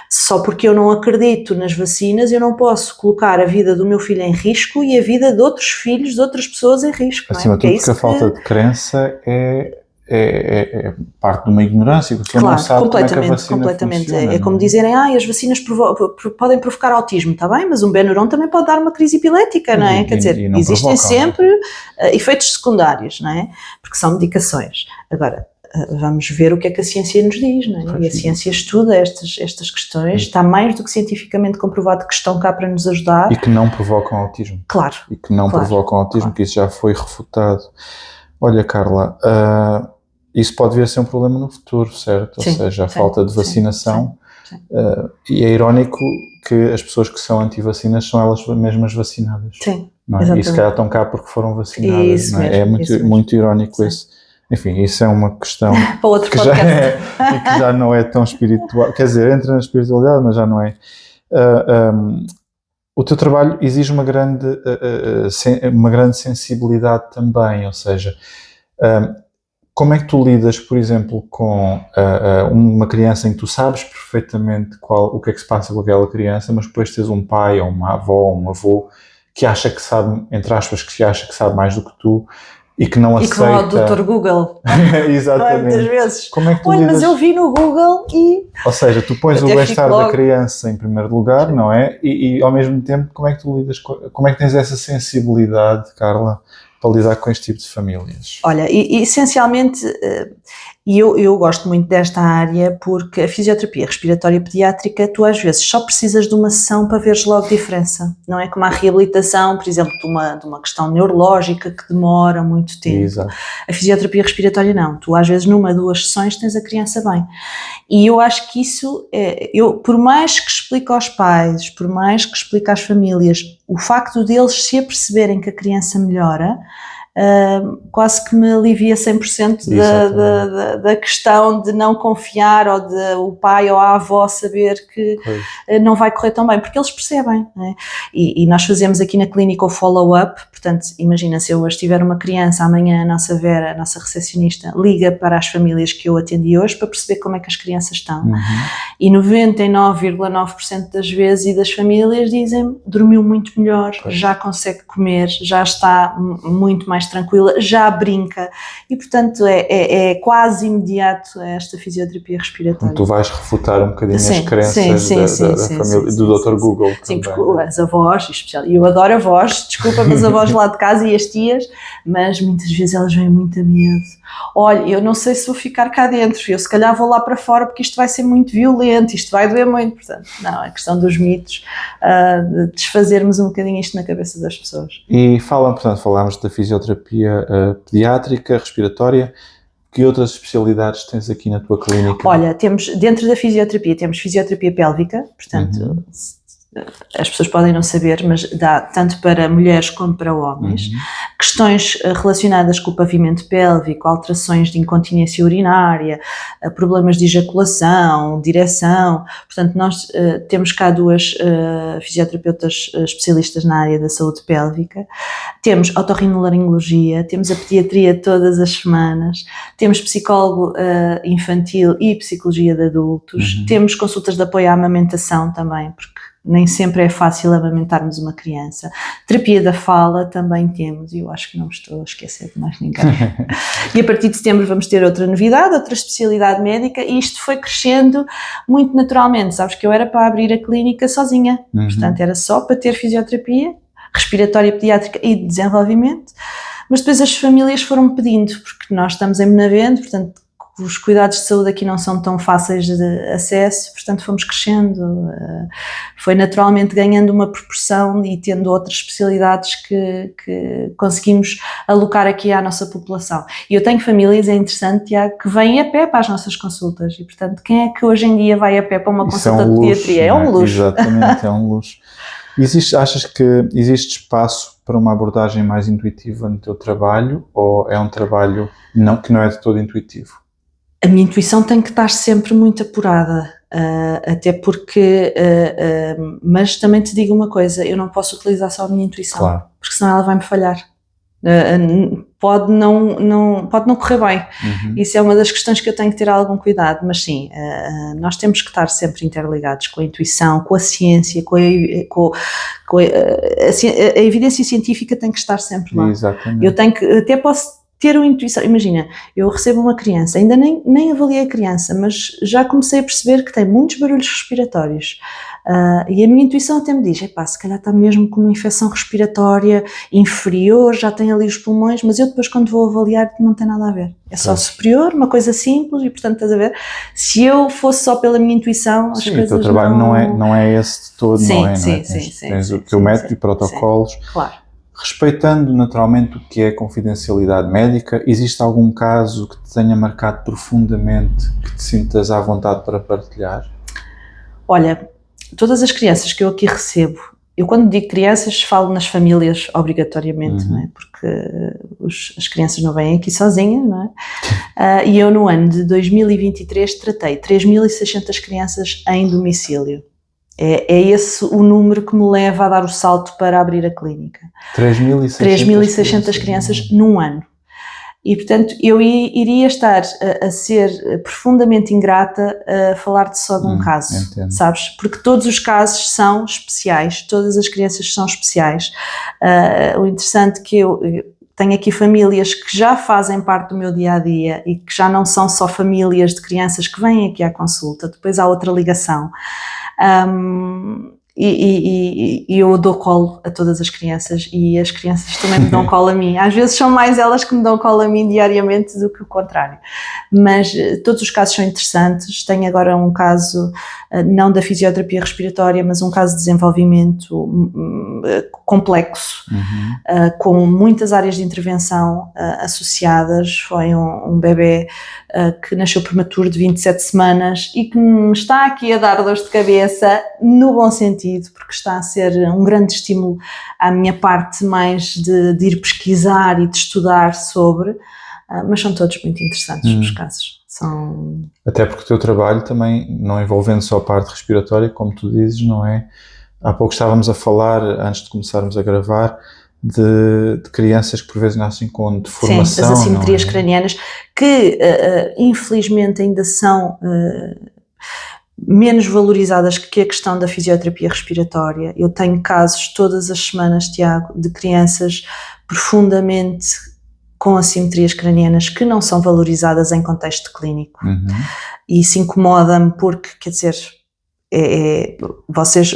só porque eu não acredito nas vacinas, eu não posso colocar a vida do meu filho em risco e a vida de outros filhos, de outras pessoas em risco. Acima de tudo, porque a falta de crença é parte de uma ignorância, porque a pessoa não sabe como é que a vacina funciona. É como dizerem, as vacinas podem provocar autismo, está bem, mas um Benuron também pode dar uma crise epilética, não é? Quer dizer, existem sempre efeitos secundários, não é? Porque são medicações. Agora, vamos ver o que é que a ciência nos diz, não é? E a ciência estuda estas questões, está mais do que cientificamente comprovado que estão cá para nos ajudar. E que não provocam autismo. Claro. E que não provocam autismo, que isso já foi refutado. Olha, Carla, isso pode vir a ser um problema no futuro, certo? Ou seja, a falta de vacinação. E é irónico que as pessoas que são anti-vacinas são elas mesmas vacinadas. Sim, não é? E se calhar estão cá porque foram vacinadas. Isso não é? Mesmo, muito irónico isso. Enfim, isso é uma questão para outro que já não é tão espiritual. Quer dizer, entra na espiritualidade, mas já não é. O teu trabalho exige uma grande sensibilidade também, ou seja, como é que tu lidas, por exemplo, com uma criança em que tu sabes perfeitamente o que é que se passa com aquela criança, mas depois tens um pai ou uma avó ou um avô que acha que sabe, entre aspas, que acha que sabe mais do que tu e que não aceita... E que vão ao Dr. Google. Exatamente. Muitas vezes. Como é que tu lidas? Mas eu vi no Google e... Ou seja, tu pões o bem-estar da criança em primeiro lugar, não é? E ao mesmo tempo, como é que tu lidas, como é que tens essa sensibilidade, Carla, para lidar com este tipo de famílias? Olha, essencialmente, eu gosto muito desta área porque a fisioterapia respiratória pediátrica, tu às vezes só precisas de uma sessão para veres logo diferença, não é como a reabilitação, por exemplo, de uma questão neurológica que demora muito tempo. Exato. A fisioterapia respiratória não, tu às vezes numa, 2 sessões tens a criança bem. E eu acho que isso, por mais que explique aos pais, por mais que explique às famílias, o facto deles se aperceberem que a criança melhora, quase que me alivia 100% da questão de não confiar ou de o pai ou a avó saber que não vai correr tão bem, porque eles percebem, não é? E nós fazemos aqui na clínica o follow-up, portanto, imagina se eu hoje tiver uma criança, amanhã a nossa Vera, a nossa recepcionista, liga para as famílias que eu atendi hoje para perceber como é que as crianças estão. E 99,9% das vezes e das famílias dizem dormiu muito melhor, já consegue comer, já está muito mais tranquila, já brinca e portanto é quase imediato esta fisioterapia respiratória. Tu vais refutar um bocadinho as crenças da família, do Dr. Google. Sim, porque as avós, especial, eu adoro avós, desculpa, mas avós lá de casa e as tias, mas muitas vezes elas vêm muito a medo. Olha, eu não sei se vou ficar cá dentro, eu se calhar vou lá para fora porque isto vai ser muito violento, isto vai doer muito, portanto, não, é questão dos mitos, de desfazermos um bocadinho isto na cabeça das pessoas. E falámos da fisioterapia pediátrica, respiratória. Que outras especialidades tens aqui na tua clínica? Olha, temos, dentro da fisioterapia, temos fisioterapia pélvica, portanto, as pessoas podem não saber, mas dá tanto para mulheres como para homens, questões relacionadas com o pavimento pélvico, alterações de incontinência urinária, problemas de ejaculação, direção. Portanto, nós temos cá 2 fisioterapeutas especialistas na área da saúde pélvica, temos otorrinolaringologia, temos a pediatria todas as semanas, temos psicólogo infantil e psicologia de adultos, temos consultas de apoio à amamentação também, porque nem sempre é fácil amamentarmos uma criança. Terapia da fala também temos, e eu acho que não me estou a esquecer de mais ninguém. E a partir de setembro vamos ter outra novidade, outra especialidade médica, e isto foi crescendo muito naturalmente. Sabes que eu era para abrir a clínica sozinha, portanto era só para ter fisioterapia, respiratória pediátrica e de desenvolvimento, mas depois as famílias foram pedindo, porque nós estamos em Benavente, portanto os cuidados de saúde aqui não são tão fáceis de acesso, portanto fomos crescendo, foi naturalmente ganhando uma proporção e tendo outras especialidades que conseguimos alocar aqui à nossa população. E eu tenho famílias, é interessante, Tiago, que vêm a pé para as nossas consultas, e portanto quem é que hoje em dia vai a pé para uma consulta de pediatria? É um luxo. Exatamente, é um luxo. Achas que existe espaço para uma abordagem mais intuitiva no teu trabalho, ou é um trabalho que não é de todo intuitivo? A minha intuição tem que estar sempre muito apurada, até porque, mas também te digo uma coisa, eu não posso utilizar só a minha intuição, claro, porque senão ela vai-me falhar. Pode não correr bem. Isso é uma das questões que eu tenho que ter algum cuidado, mas sim, nós temos que estar sempre interligados com a intuição, com a ciência, a evidência científica tem que estar sempre lá. Exatamente. Eu tenho que, até posso ter uma intuição, imagina, eu recebo uma criança, ainda nem avaliei a criança, mas já comecei a perceber que tem muitos barulhos respiratórios, e a minha intuição até me diz, se calhar está mesmo com uma infecção respiratória inferior, já tem ali os pulmões, mas eu depois quando vou avaliar não tem nada a ver, é só superior, uma coisa simples, e portanto estás a ver, se eu fosse só pela minha intuição, as coisas o teu trabalho não é esse de todo, sim, não é? Sim, tens o teu método e protocolos. Sim, claro. Respeitando naturalmente o que é confidencialidade médica, existe algum caso que te tenha marcado profundamente, que te sintas à vontade para partilhar? Olha, todas as crianças que eu aqui recebo, eu quando digo crianças falo nas famílias obrigatoriamente, não é? Porque as crianças não vêm aqui sozinhas, não é? E eu no ano de 2023 tratei 3.600 crianças em domicílio. É esse o número que me leva a dar o salto para abrir a clínica. 3.600 crianças num ano. E, portanto, eu iria estar a ser profundamente ingrata a falar-te só de um caso, entendo. Sabes? Porque todos os casos são especiais, todas as crianças são especiais. O interessante é que eu tenho aqui famílias que já fazem parte do meu dia-a-dia e que já não são só famílias de crianças que vêm aqui à consulta, depois há outra ligação. E eu dou colo a todas as crianças e as crianças também me dão colo a mim. Às vezes são mais elas que me dão colo a mim diariamente do que o contrário. Mas todos os casos são interessantes. Tenho agora um caso, não da fisioterapia respiratória, mas um caso de desenvolvimento complexo, com muitas áreas de intervenção associadas. Foi um bebê que nasceu prematuro de 27 semanas e que me está aqui a dar dores de cabeça no bom sentido, porque está a ser um grande estímulo à minha parte mais de ir pesquisar e de estudar sobre, mas são todos muito interessantes os casos. Até porque o teu trabalho também, não envolvendo só a parte respiratória, como tu dizes, não é? Há pouco estávamos a falar, antes de começarmos a gravar, de crianças que por vezes nascem com deformação. Sim, as assimetrias cranianas, que infelizmente ainda são menos valorizadas que a questão da fisioterapia respiratória. Eu tenho casos todas as semanas, Tiago, de crianças profundamente com assimetrias cranianas que não são valorizadas em contexto clínico. E isso incomoda-me porque, quer dizer,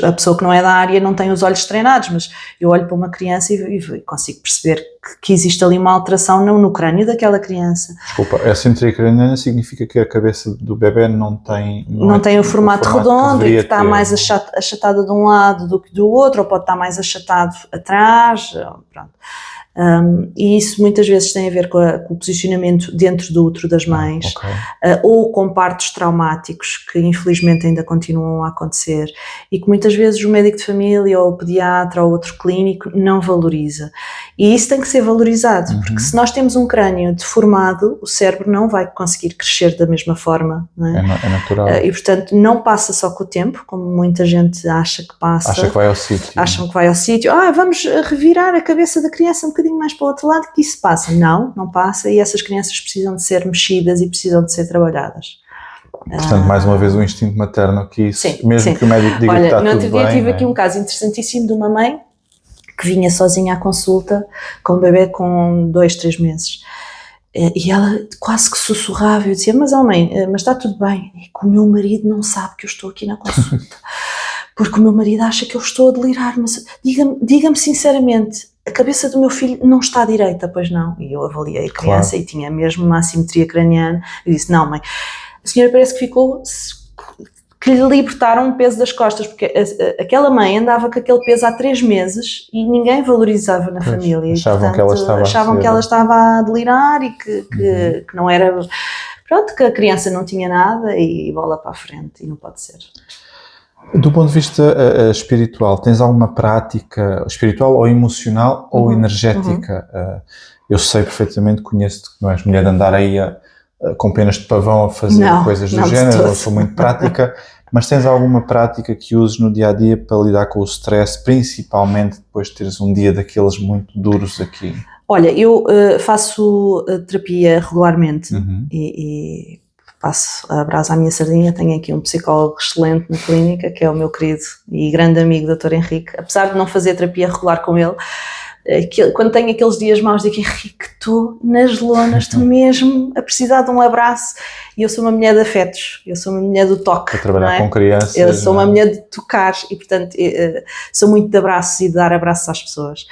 a pessoa que não é da área não tem os olhos treinados, mas eu olho para uma criança e consigo perceber que existe ali uma alteração no crânio daquela criança. Desculpa, a assimetria craniana significa que a cabeça do bebê não tem o formato redondo e que está mais achatada de um lado do que do outro, ou pode estar mais achatado atrás, pronto. E isso muitas vezes tem a ver com o posicionamento dentro do útero das mães, ou com partos traumáticos que infelizmente ainda continuam a acontecer e que muitas vezes o médico de família ou o pediatra ou outro clínico não valoriza. E isso tem que ser valorizado, porque se nós temos um crânio deformado, o cérebro não vai conseguir crescer da mesma forma. Não é? É natural. E portanto não passa só com o tempo, como muita gente acha que passa. Acha que vai ao sítio. Acham que vai ao sítio. Vamos revirar a cabeça da criança um bocadinho mais para o outro lado que isso passa. Não passa, e essas crianças precisam de ser mexidas e precisam de ser trabalhadas. Portanto, mais uma vez o instinto materno aqui, sim, mesmo que o médico diga que está tudo bem. No outro dia tive aqui um caso interessantíssimo de uma mãe que vinha sozinha à consulta com um bebê com 2, 3 meses. E ela quase que sussurrava, eu dizia, mas mãe, mas está tudo bem. E que o meu marido não sabe que eu estou aqui na consulta, porque o meu marido acha que eu estou a delirar, mas diga-me sinceramente, a cabeça do meu filho não está direita, pois não? E eu avaliei a criança e tinha mesmo uma assimetria craniana, e disse, não mãe, a senhora parece que ficou... que lhe libertaram o peso das costas, porque aquela mãe andava com aquele peso há 3 meses e ninguém valorizava na família. Achavam, e, portanto, que ela estava a delirar e que não era... Pronto, que a criança não tinha nada e bola para a frente, e não pode ser. Do ponto de vista espiritual, tens alguma prática espiritual ou emocional ou energética? Eu sei perfeitamente, conheço-te, que não és mulher de andar aí com penas de pavão a fazer coisas do género, eu sou muito prática, mas tens alguma prática que uses no dia a dia para lidar com o stress, principalmente depois de teres um dia daqueles muito duros aqui? Olha, eu faço terapia regularmente e passo a brasa à minha sardinha. Tenho aqui um psicólogo excelente na clínica, que é o meu querido e grande amigo Dr. Henrique, apesar de não fazer terapia regular com ele. Quando tenho aqueles dias maus, digo, Henrique, estou nas lonas, estou mesmo a precisar de um abraço. E eu sou uma mulher de afetos, eu sou uma mulher do toque. Para trabalhar com crianças. Eu sou uma mulher de tocar e, portanto, sou muito de abraços e de dar abraços às pessoas.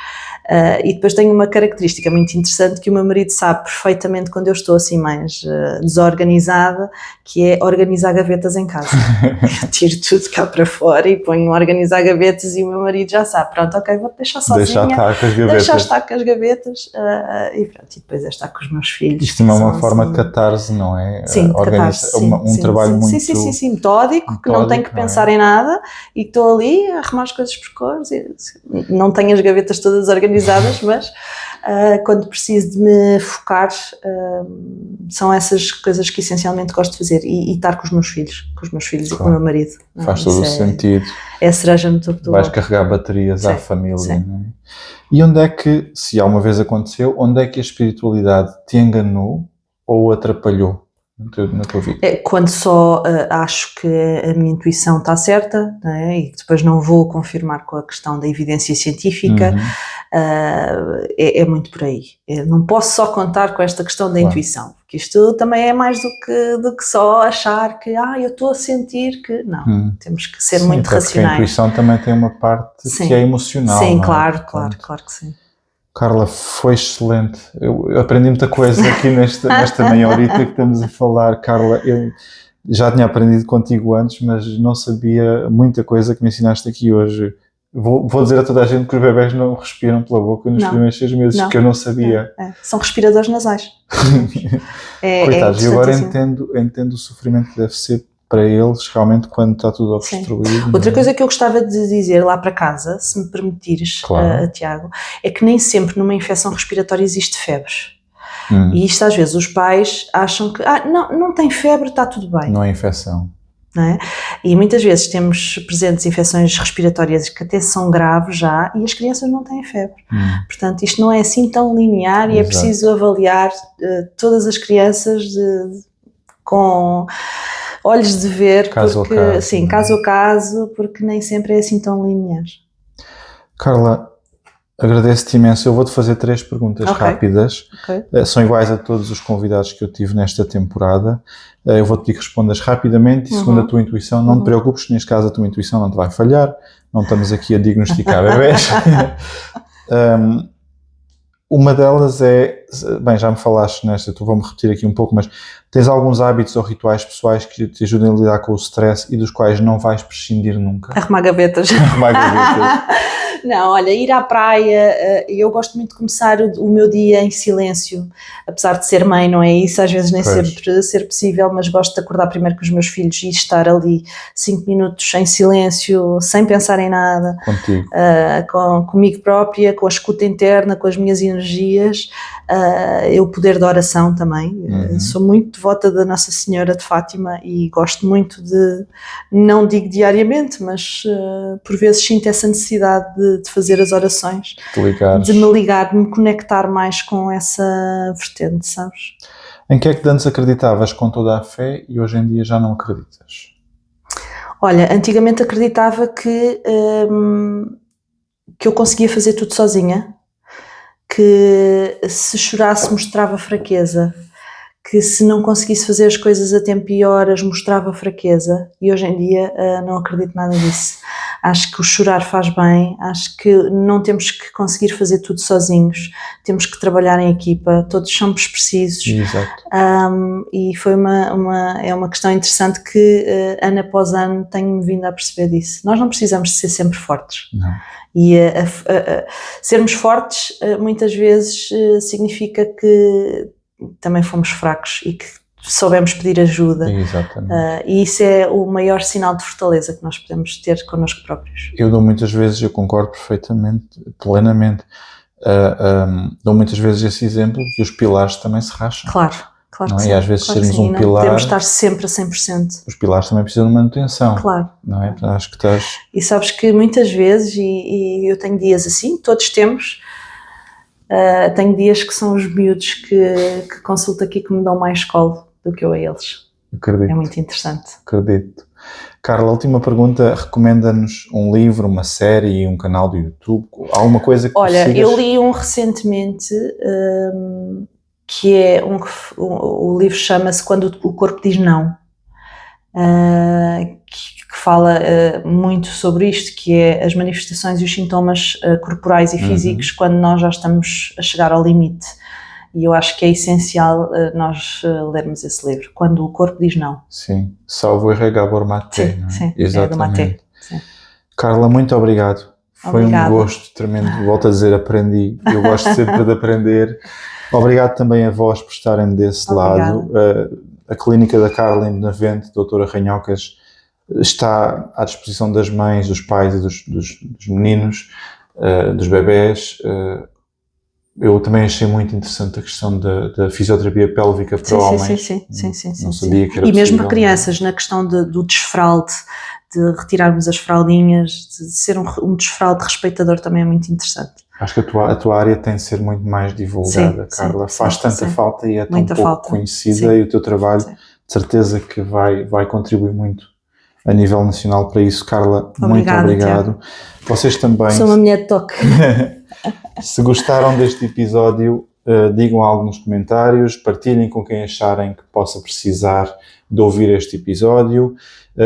E depois tenho uma característica muito interessante que o meu marido sabe perfeitamente quando eu estou assim mais desorganizada, que é organizar gavetas em casa. Eu tiro tudo cá para fora e ponho a organizar gavetas e o meu marido já sabe, pronto, ok, vou-te deixar sozinha. Deixar estar com as gavetas e pronto, e depois é estar com os meus filhos. Isto é uma forma de catarse, não é? Sim, catarse, um trabalho muito... Sim, metódico, que não tenho que pensar em nada e que estou ali a arrumar as coisas por cores. Não tenho as gavetas todas organizadas, mas quando preciso de me focar, são essas coisas que essencialmente gosto de fazer e estar com os meus filhos e com o meu marido. Faz todo o sentido. É a cereja no topo do Vais carregar baterias à família. Não é? E onde é que, se alguma vez aconteceu, onde é que a espiritualidade te enganou ou atrapalhou na tua vida? Quando só acho que a minha intuição está certa, não é? E depois não vou confirmar com a questão da evidência científica, é muito por aí. Eu não posso só contar com esta questão da intuição, porque isto também é mais do que só achar que eu estou a sentir que... Não, temos que ser muito racionais. A intuição também tem uma parte que é emocional. Sim, não é? Claro que sim. Carla, foi excelente. Eu aprendi muita coisa aqui nesta meia horita que estamos a falar. Carla, eu já tinha aprendido contigo antes, mas não sabia muita coisa que me ensinaste aqui hoje. Vou dizer a toda a gente que os bebés não respiram pela boca nos primeiros 6 meses, que eu não sabia. São respiradores nasais. Coitados, e agora entendo o sofrimento que deve ser para eles, realmente, quando está tudo obstruído. Outra coisa que eu gostava de dizer lá para casa, se me permitires, Tiago, é que nem sempre numa infecção respiratória existe febre. E isto às vezes os pais acham que não tem febre, está tudo bem. Não é infecção. Não é? E muitas vezes temos presentes infecções respiratórias que até são graves já e as crianças não têm febre. Portanto, isto não é assim tão linear. E é preciso avaliar todas as crianças com olhos de ver, caso a caso, porque nem sempre é assim tão linear. Carla, agradeço-te imenso. Eu vou-te fazer 3 perguntas rápidas. São iguais a todos os convidados que eu tive nesta temporada. Eu vou-te pedir que respondas rapidamente e segundo a tua intuição. Não te preocupes, neste caso a tua intuição não te vai falhar. Não estamos aqui a diagnosticar bebés. Uma delas é, bem, já me falaste nesta, tu vou-me repetir aqui um pouco, mas tens alguns hábitos ou rituais pessoais que te ajudem a lidar com o stress e dos quais não vais prescindir nunca? Arrumar gavetas. Arrumar gavetas. Não, olha, ir à praia, eu gosto muito de começar o meu dia em silêncio, apesar de ser mãe, não é isso, às vezes nem sempre ser possível, mas gosto de acordar primeiro com os meus filhos e estar ali 5 minutos em silêncio, sem pensar em nada. Contigo. Comigo própria, com a escuta interna, com as minhas energias, o poder da oração também. Sou muito devota da Nossa Senhora de Fátima e gosto muito de, não digo diariamente, mas por vezes sinto essa necessidade de fazer as orações, de me ligar, de me conectar mais com essa vertente, sabes? Em que é que antes acreditavas com toda a fé e hoje em dia já não acreditas? Olha, antigamente acreditava que eu conseguia fazer tudo sozinha, que se chorasse mostrava fraqueza, que se não conseguisse fazer as coisas a tempo e horas mostrava fraqueza, e hoje em dia não acredito nada disso. Acho que o chorar faz bem, acho que não temos que conseguir fazer tudo sozinhos, temos que trabalhar em equipa, todos somos precisos. Exato. E foi uma questão interessante que ano após ano tenho vindo a perceber disso. Nós não precisamos de ser sempre fortes. Não. E sermos fortes muitas vezes significa que também fomos fracos e que soubemos pedir ajuda. Exatamente. E isso é o maior sinal de fortaleza que nós podemos ter connosco próprios. Eu dou muitas vezes, eu concordo perfeitamente, plenamente, dou muitas vezes esse exemplo que os pilares também se racham. Claro não que é? sim. E às vezes claro sermos sim, um pilar... Não podemos estar sempre a 100%. Os pilares também precisam de manutenção. Claro. Não é? Acho que estás... E sabes que muitas vezes, e eu tenho dias assim, todos temos... tenho dias que são os miúdos que consulto aqui que me dão mais colo do que eu a eles. Acredito. É muito interessante. Acredito. Carla, última pergunta. Recomenda-nos um livro, uma série, um canal do YouTube? Alguma coisa que Olha, sigas? eu li um recentemente que é o livro chama-se Quando o Corpo Diz Não, que fala muito sobre isto, que é as manifestações e os sintomas corporais e físicos quando nós já estamos a chegar ao limite. E eu acho que é essencial nós lermos esse livro, Quando o Corpo Diz Não. Sim, salvo erro Gabor Maté. Sim, não é? sim, exatamente. É do Maté. Sim. Carla, muito obrigado. Obrigada. Foi um gosto tremendo. Volto a dizer, aprendi. Eu gosto sempre de aprender. Obrigado também a vós por estarem desse lado. A clínica da Carla em Benavente, doutora Ranhocas, está à disposição das mães, dos pais e dos meninos, dos bebés. Eu também achei muito interessante a questão da fisioterapia pélvica para homens. Sim. Não sabia que era E mesmo possível. para crianças, na questão do desfralde, de retirarmos as fraldinhas, de ser um desfralde respeitador também é muito interessante. Acho que a tua área tem de ser muito mais divulgada, Carla. Faz tanta falta e é tão pouco conhecida e o teu trabalho, de certeza que vai contribuir muito a nível nacional para isso. Carla, muito obrigado. Vocês também. Sou uma mulher de toque. Se gostaram deste episódio, digam algo nos comentários, partilhem com quem acharem que possa precisar de ouvir este episódio.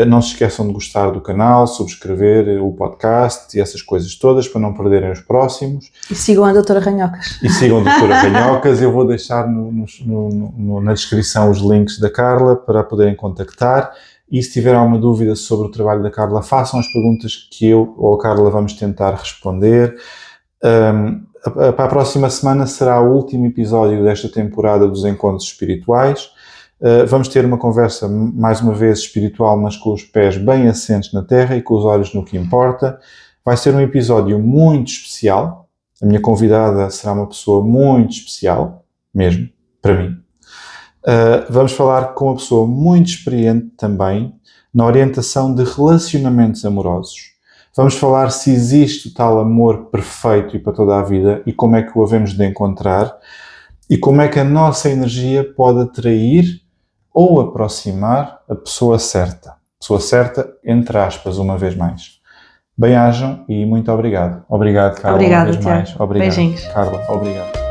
Não se esqueçam de gostar do canal, subscrever o podcast e essas coisas todas para não perderem os próximos. E sigam a doutora Ranhocas. Eu vou deixar na descrição os links da Carla para poderem contactar. E se tiver alguma dúvida sobre o trabalho da Carla, façam as perguntas que eu ou a Carla vamos tentar responder. Para a próxima semana será o último episódio desta temporada dos Encontros Espirituais. Vamos ter uma conversa, mais uma vez, espiritual, mas com os pés bem assentes na terra e com os olhos no que importa. Vai ser um episódio muito especial. A minha convidada será uma pessoa muito especial, mesmo, para mim. Vamos falar com uma pessoa muito experiente também na orientação de relacionamentos amorosos. Vamos falar se existe o tal amor perfeito e para toda a vida e como é que o havemos de encontrar e como é que a nossa energia pode atrair ou aproximar a pessoa certa. Pessoa certa, entre aspas, uma vez mais. Bem-ajam e muito obrigado. Obrigado, Carla. Obrigada, uma vez mais. Obrigado, beijinhos. Carla. Obrigado.